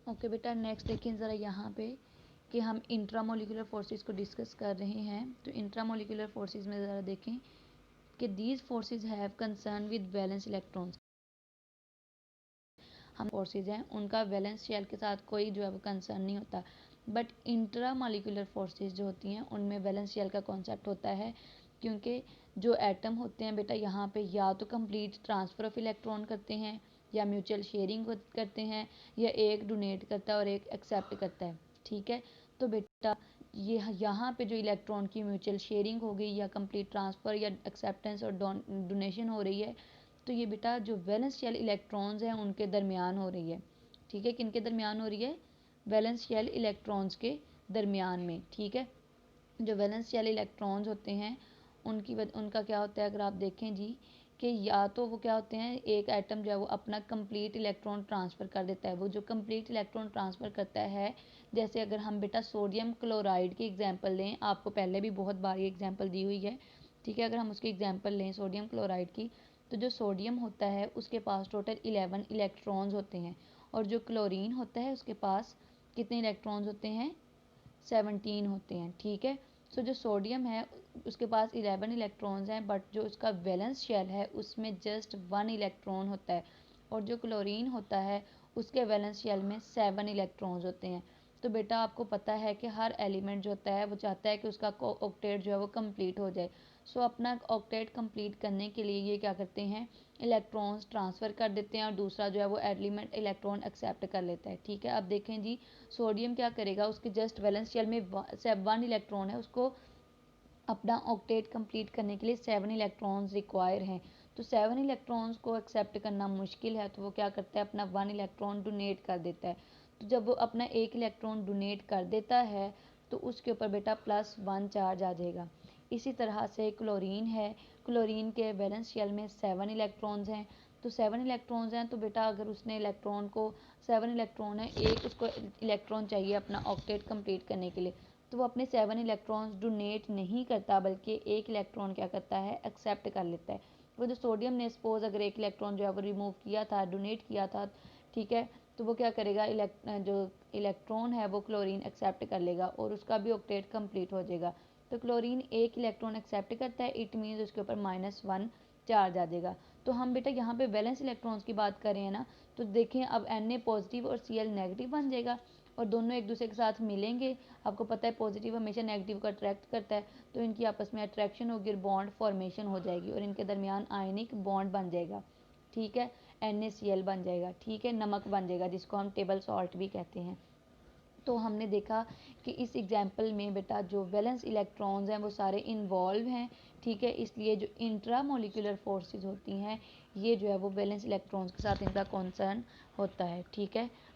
Okay बेटा, next देखिए ज़रा यहाँ पे कि हम इंट्रामोलिकुलर फोर्सेस को डिस्कस कर रहे हैं। तो इंट्रामोलिकुलर फोर्सेस में ज़रा देखें कि these forces have concern with valence electrons. हम फोर्सेस हैं उनका वैलेंस शेल के साथ कोई जो है वो कंसर्न नहीं होता, बट इंट्रामोलिकुलर फोर्सेस जो होती हैं उनमें वैलेंस शेल का कॉन्सेप्ट होता है, क्योंकि जो एटम होते हैं बेटा यहाँ पे या तो कंप्लीट ट्रांसफ़र ऑफ इलेक्ट्रॉन करते हैं, या म्यूचुअल शेयरिंग करते हैं, या एक डोनेट करता है और एक एक्सेप्ट करता है। ठीक है, तो बेटा ये यहाँ पे जो इलेक्ट्रॉन की म्यूचुअल शेयरिंग हो गई, या कंप्लीट ट्रांसफ़र या एक्सेप्टेंस और डोनेशन हो रही है, तो ये बेटा जो वैलेंस शेल इलेक्ट्रॉन्स हैं उनके दरमियान हो रही है। ठीक है, किनके दरमियान हो रही है? वैलेंस शेल इलेक्ट्रॉन्स के दरमियान में। ठीक है, जो वैलेंस शेल इलेक्ट्रॉन्स होते हैं उनका क्या होता है, अगर आप देखें जी कि या तो वो क्या होते हैं, एक एटम जो है वो अपना कंप्लीट इलेक्ट्रॉन ट्रांसफ़र कर देता है। वो जो कंप्लीट इलेक्ट्रॉन ट्रांसफ़र करता है, जैसे अगर हम बेटा सोडियम क्लोराइड की एग्जांपल लें, आपको पहले भी बहुत बार ये एग्जांपल दी हुई है। ठीक है, अगर हम उसकी एग्जांपल लें सोडियम क्लोराइड की, तो जो सोडियम होता है उसके पास टोटल 11 इलेक्ट्रॉन्स होते हैं, और जो क्लोरीन होता है उसके पास कितने इलेक्ट्रॉन्स होते हैं? 17 होते हैं। ठीक है, सो जो सोडियम है उसके पास 11 इलेक्ट्रॉन्स हैं, बट जो उसका वैलेंस शेल है उसमें जस्ट 1 इलेक्ट्रॉन होता है, और जो क्लोरीन होता है उसके वैलेंस शेल में 7 इलेक्ट्रॉन्स होते हैं। तो बेटा आपको पता है कि हर एलिमेंट जो होता है वो चाहता है कि उसका ऑक्टेट जो है वो कंप्लीट हो जाए। सो अपना ऑक्टेट कंप्लीट करने के लिए ये क्या करते हैं, इलेक्ट्रॉन्स ट्रांसफ़र कर देते हैं, और दूसरा जो है वो एलिमेंट इलेक्ट्रॉन एक्सेप्ट कर लेता है। ठीक है, अब देखें जी सोडियम क्या करेगा, उसके जस्ट वैलेंस शेल में 1 इलेक्ट्रॉन है, उसको अपना ऑक्टेट कंप्लीट करने के लिए 7 इलेक्ट्रॉन्स रिक्वायर हैं। तो 7 इलेक्ट्रॉन्स को एक्सेप्ट करना मुश्किल है, तो वो क्या करता है, अपना 1 इलेक्ट्रॉन डोनेट कर देता है। तो जब वो अपना 1 इलेक्ट्रॉन डोनेट कर देता है तो उसके ऊपर बेटा +1 चार्ज आ जाएगा। इसी तरह से क्लोरीन है, क्लोरीन के वैलेंस शेल में 7 इलेक्ट्रॉन्स हैं। तो 7 इलेक्ट्रॉन्स हैं, तो बेटा अगर उसने इलेक्ट्रॉन को 7 इलेक्ट्रॉन है, एक उसको इलेक्ट्रॉन चाहिए अपना ऑक्टेट कंप्लीट करने के लिए, तो वो अपने 7 इलेक्ट्रॉन्स डोनेट नहीं करता, बल्कि एक इलेक्ट्रॉन क्या करता है, एक्सेप्ट कर लेता है। वो जो सोडियम ने सपोज अगर एक इलेक्ट्रॉन जो है वो रिमूव किया था, डोनेट किया था, ठीक है, तो वो क्या करेगा, जो इलेक्ट्रॉन है वो क्लोरीन एक्सेप्ट कर लेगा और उसका भी ऑक्टेट कंप्लीट हो जाएगा। तो क्लोरीन एक इलेक्ट्रॉन एक्सेप्ट करता है, इट मीन्स उसके ऊपर -1 चार्ज आ जाएगा। तो हम बेटा यहाँ पे वैलेंस इलेक्ट्रॉन्स की बात कर रहे हैं ना, तो देखें अब Na पॉजिटिव और Cl नेगेटिव बन जाएगा, और दोनों एक दूसरे के साथ मिलेंगे। आपको पता है पॉजिटिव हमेशा नेगेटिव को अट्रैक्ट करता है, तो इनकी आपस में अट्रैक्शन होगी और बॉन्ड फॉर्मेशन हो जाएगी, और इनके दरमियान आयनिक बॉन्ड बन जाएगा। ठीक है, NaCl बन जाएगा। ठीक है, नमक बन जाएगा जिसको हम टेबल सॉल्ट भी कहते हैं। तो हमने देखा कि इस एग्जाम्पल में बेटा जो वैलेंस इलेक्ट्रॉन्स हैं वो सारे इन्वॉल्व हैं। ठीक है, इसलिए जो इंट्रामोलिकुलर फोर्सेस होती हैं ये जो है वो वैलेंस इलेक्ट्रॉन्स के साथ इनका कंसर्न होता है। ठीक है,